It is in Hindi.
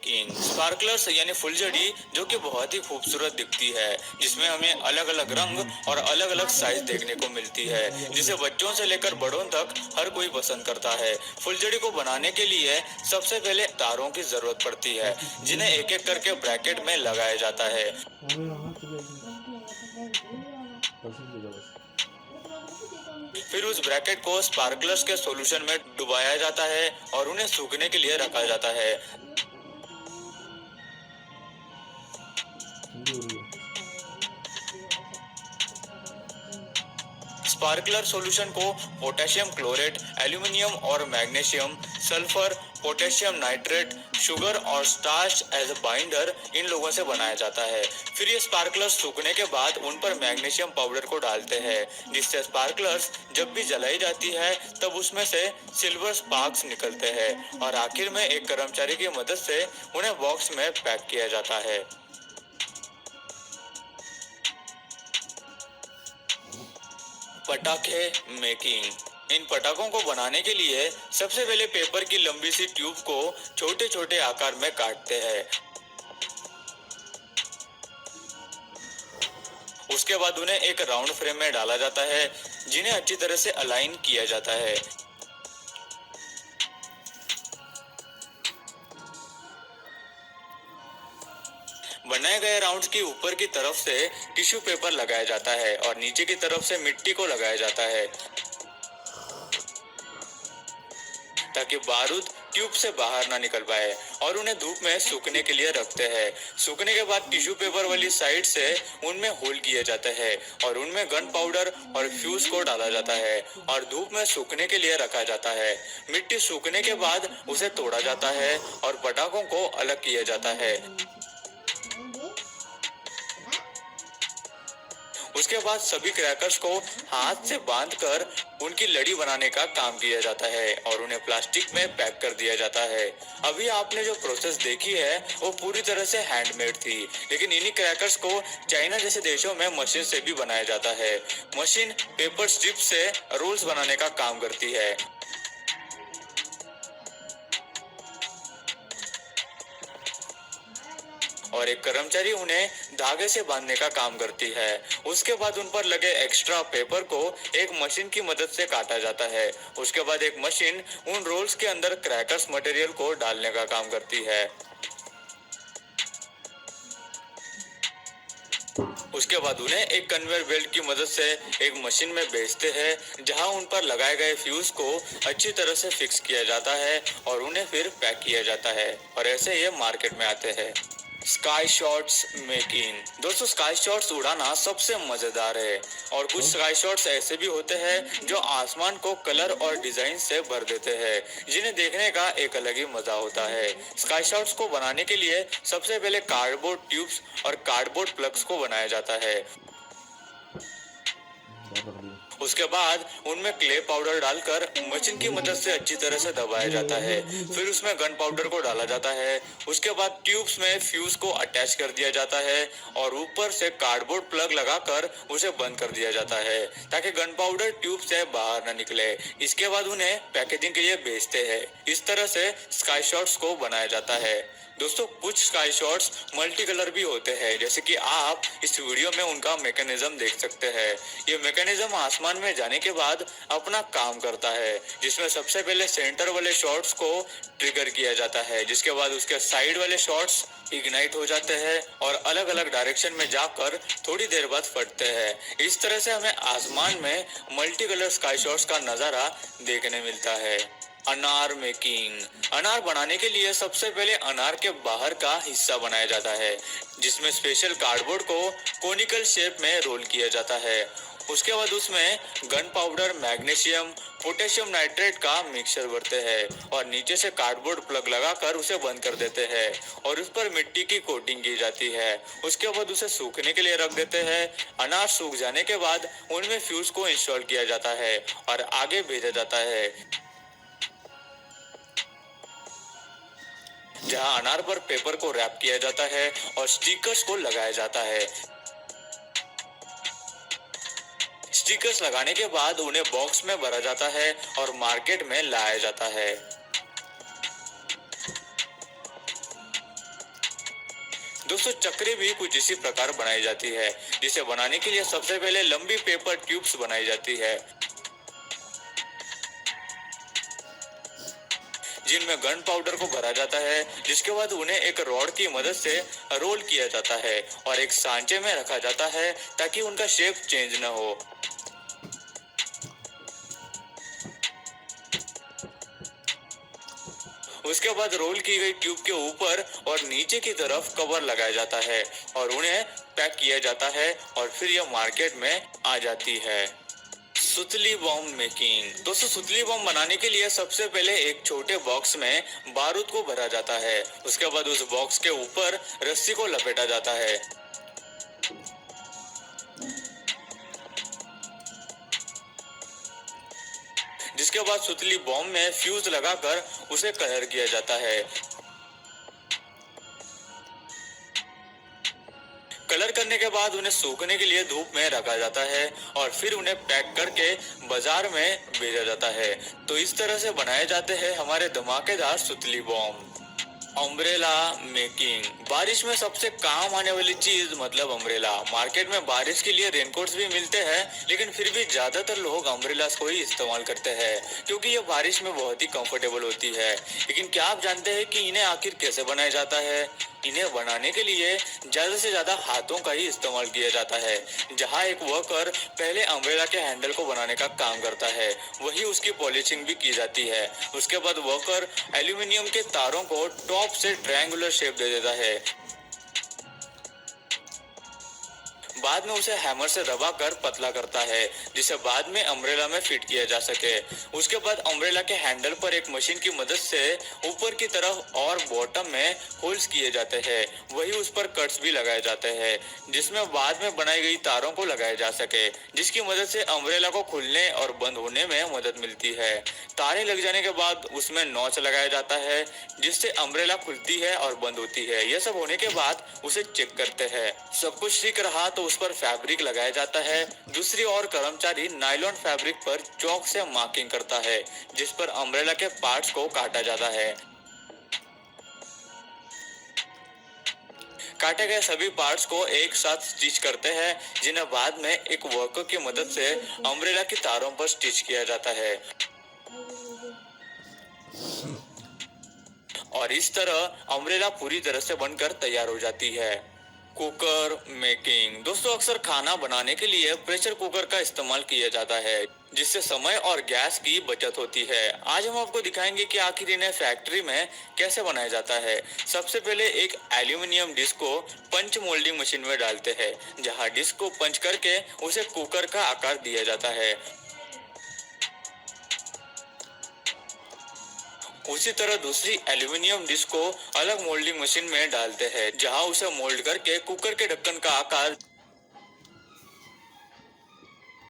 मेकिंग। स्पार्कलर्स यानी फुलझड़ी जो कि बहुत ही खूबसूरत दिखती है, जिसमें हमें अलग अलग रंग और अलग अलग साइज देखने को मिलती है, जिसे बच्चों से लेकर बड़ों तक हर कोई पसंद करता है। फुलझड़ी को बनाने के लिए सबसे पहले तारों की जरूरत पड़ती है, जिन्हें एक एक करके ब्रैकेट में लगाया जाता है। फिर उस ब्रैकेट को स्पार्कलर्स के सॉल्यूशन में डुबाया जाता है और उन्हें सूखने के लिए रखा जाता है। स्पार्कलर सॉल्यूशन को पोटेशियम क्लोरेट, एल्यूमिनियम और magnesium, sulphur, potassium nitrate, sugar और स्टार्च एज अ बाइंडर इन लोगों से बनाया जाता है। फिर ये स्पार्कलर्स सूखने के बाद उन पर मैग्नीशियम पाउडर को डालते हैं, जिससे स्पार्कलर्स जब भी जलाई जाती है तब उसमें से सिल्वर स्पार्क्स निकलते हैं और आखिर में एक कर्मचारी की मदद से उन्हें बॉक्स में पैक किया जाता है। पटाखे मेकिंग। इन पटाखों को बनाने के लिए सबसे पहले पेपर की लंबी सी ट्यूब को छोटे छोटे आकार में काटते हैं। उसके बाद उन्हें एक राउंड फ्रेम में डाला जाता है, जिन्हें अच्छी तरह से अलाइन किया जाता है। बनाए गए राउंड्स की ऊपर की तरफ से टिश्यू पेपर लगाया जाता है और नीचे की तरफ से मिट्टी को लगाया जाता है, ताकि बारूद ट्यूब से बाहर ना निकल पाए, और उन्हें धूप में सूखने के लिए रखते हैं। सूखने के बाद टिश्यू पेपर वाली साइड से उनमें होल किए जाते हैं और उनमें गन पाउडर और फ्यूज को डाला जाता है और धूप में सूखने के लिए रखा जाता है। मिट्टी सूखने के बाद उसे तोड़ा जाता है और पटाखों को अलग किया जाता है। उसके बाद सभी क्रैकर्स को हाथ से बांधकर उनकी लड़ी बनाने का काम किया जाता है और उन्हें प्लास्टिक में पैक कर दिया जाता है। अभी आपने जो प्रोसेस देखी है वो पूरी तरह से हैंडमेड थी, लेकिन इन्हीं क्रैकर्स को चाइना जैसे देशों में मशीन से भी बनाया जाता है। मशीन पेपर स्ट्रिप से रोल्स बनाने का काम करती है और एक कर्मचारी उन्हें धागे से बांधने का काम करती है। उसके बाद उन पर लगे एक्स्ट्रा पेपर को एक मशीन की मदद से काटा जाता है। उसके बाद एक मशीन उन रोल्स के अंदर क्रैकर्स मटेरियल को डालने का काम करती है। उसके बाद उन्हें एक कन्वेयर बेल्ट की मदद से एक मशीन में भेजते हैं, जहां उन पर लगाए गए फ्यूज को अच्छी तरह से फिक्स किया जाता है और उन्हें फिर पैक किया जाता है और ऐसे ये मार्केट में आते हैं। Sky shots making. दोस्तों, स्काई शॉट्स उड़ाना सबसे मजेदार है और कुछ स्काई शॉट्स ऐसे भी होते हैं जो आसमान को कलर और डिजाइन से भर देते हैं, जिन्हें देखने का एक अलग ही मजा होता है। स्काई शॉट्स को बनाने के लिए सबसे पहले कार्डबोर्ड ट्यूब्स और कार्डबोर्ड प्लग्स को बनाया जाता है। उसके बाद उनमें क्ले पाउडर डालकर मशीन की मदद से अच्छी तरह से दबाया जाता है। फिर उसमें गन पाउडर को डाला जाता है। उसके बाद ट्यूब्स में फ्यूज को अटैच कर दिया जाता है और ऊपर से कार्डबोर्ड प्लग लगाकर उसे बंद कर दिया जाता है, ताकि गन पाउडर ट्यूब से बाहर न निकले। इसके बाद उन्हें पैकेजिंग के लिए भेजते हैं। इस तरह से स्काई शॉट्स को बनाया जाता है। दोस्तों, कुछ स्काई शॉट्स मल्टी कलर भी होते हैं, जैसे कि आप इस वीडियो में उनका मैकेनिज्म देख सकते हैं। ये मैकेनिज्म आसमान में जाने के बाद अपना काम करता है, जिसमें सबसे पहले सेंटर वाले शॉट्स को ट्रिगर किया जाता है, जिसके बाद उसके साइड वाले शॉट्स इग्नाइट हो जाते हैं और अलग अलग डायरेक्शन में जाकर थोड़ी देर बाद फटते हैं। इस तरह से हमें आसमान में मल्टी कलर स्काई शॉट्स का नजारा देखने मिलता है। अनार मेकिंग। अनार बनाने के लिए सबसे पहले अनार के बाहर का हिस्सा बनाया जाता है, जिसमें स्पेशल कार्डबोर्ड को कोनिकल शेप में रोल किया जाता है। उसके बाद उसमें gun powder, magnesium, potassium nitrate का मिक्सचर भरते हैं और नीचे से कार्डबोर्ड प्लग लगाकर उसे बंद कर देते हैं और उस पर मिट्टी की कोटिंग की जाती है। उसके बाद उसे सूखने के लिए रख देते हैं। अनार सूख जाने के बाद उनमें फ्यूज को इंस्टॉल किया जाता है और आगे भेजा जाता है, जहां अनार पर पेपर को रैप किया जाता है और स्टिकर्स को लगाया जाता है। स्टिकर्स लगाने के बाद उन्हें बॉक्स में भरा जाता है और मार्केट में लाया जाता है। दोस्तों चक्री भी कुछ इसी प्रकार बनाई जाती है, जिसे बनाने के लिए सबसे पहले लंबी पेपर ट्यूब्स बनाई जाती है, जिनमें गन पाउडर को भरा जाता है, जिसके बाद उन्हें एक रॉड की मदद से रोल किया जाता है और एक सांचे में रखा जाता है ताकि उनका शेप चेंज न हो। उसके बाद रोल की गई ट्यूब के ऊपर और नीचे की तरफ कवर लगाया जाता है और उन्हें पैक किया जाता है और फिर यह मार्केट में आ जाती है। सुतली बॉम्ब मेकिंग। दोस्तों सुतली बॉम्ब बनाने के लिए सबसे पहले एक छोटे बॉक्स में बारूद को भरा जाता है। उसके बाद उस बॉक्स के ऊपर रस्सी को लपेटा जाता है, जिसके बाद सुतली बॉम्ब में फ्यूज लगाकर उसे कलर किया जाता है। कलर करने के बाद उन्हें सूखने के लिए धूप में रखा जाता है और फिर उन्हें पैक करके बाजार में भेजा जाता है। तो इस तरह से बनाए जाते हैं हमारे धमाकेदार सुतली बॉम्ब। Umbrella making. बारिश में सबसे काम आने वाली चीज मतलब अम्ब्रेला। मार्केट में बारिश के लिए रेनकोट्स भी मिलते हैं, लेकिन फिर भी ज्यादातर लोग अम्ब्रेलास को ही इस्तेमाल करते हैं क्योंकि ये बारिश में बहुत ही कंफर्टेबल होती है। लेकिन क्या आप जानते हैं कि इन्हें आखिर कैसे बनाया जाता है? इन्हें बनाने के लिए ज्यादा से ज्यादा हाथों का ही इस्तेमाल किया जाता है। जहां एक वर्कर पहले अम्ब्रेला के हैंडल को बनाने का काम करता है, वही उसकी पॉलिशिंग भी की जाती है। उसके बाद वर्कर एल्यूमिनियम के तारों को टॉप से ट्रायंगुलर शेप दे देता है, बाद में उसे हैमर से दबाकर पतला करता है जिसे बाद में अम्ब्रेला में फिट किया जा सके। उसके बाद अम्ब्रेला के हैंडल पर एक मशीन की मदद से ऊपर की तरफ और बॉटम में होल्स किए जाते हैं, वही उस पर कट्स भी लगाए जाते हैं जिसमें बाद में बनाई गई तारों को लगाया जा सके, जिसकी मदद से अम्ब्रेला को खुलने और बंद होने में मदद मिलती है। तारें लग जाने के बाद उसमें नॉच लगाया जाता है जिससे अम्ब्रेला खुलती है और बंद होती है। यह सब होने के बाद उसे चेक करते हैं। सब कुछ ठीक रहा तो उस पर फैब्रिक लगाया जाता है। दूसरी ओर कर्मचारी नायलॉन फैब्रिक पर चौक से मार्किंग करता है जिस पर अम्ब्रेला के पार्ट्स को काटा जाता है। काटे गए सभी पार्ट्स को एक साथ स्टिच करते हैं, जिन्हें बाद में एक वर्कर की मदद से अम्ब्रेला की तारों पर स्टिच किया जाता है और इस तरह अम्ब्रेला पूरी तरह से बनकर तैयार हो जाती है। Cooker making. दोस्तों अक्सर खाना बनाने के लिए प्रेशर कुकर का इस्तेमाल किया जाता है जिससे समय और गैस की बचत होती है। आज हम आपको दिखाएंगे कि आखिर इन्हें फैक्ट्री में कैसे बनाया जाता है। सबसे पहले एक एल्यूमिनियम डिस्क को पंच मोल्डिंग मशीन में डालते हैं, जहां डिस्क को पंच करके उसे कुकर का आकार दिया जाता है। उसी तरह दूसरी एल्यूमिनियम डिस्क को अलग मोल्डिंग मशीन में डालते हैं, जहां उसे मोल्ड करके कुकर के ढक्कन का आकार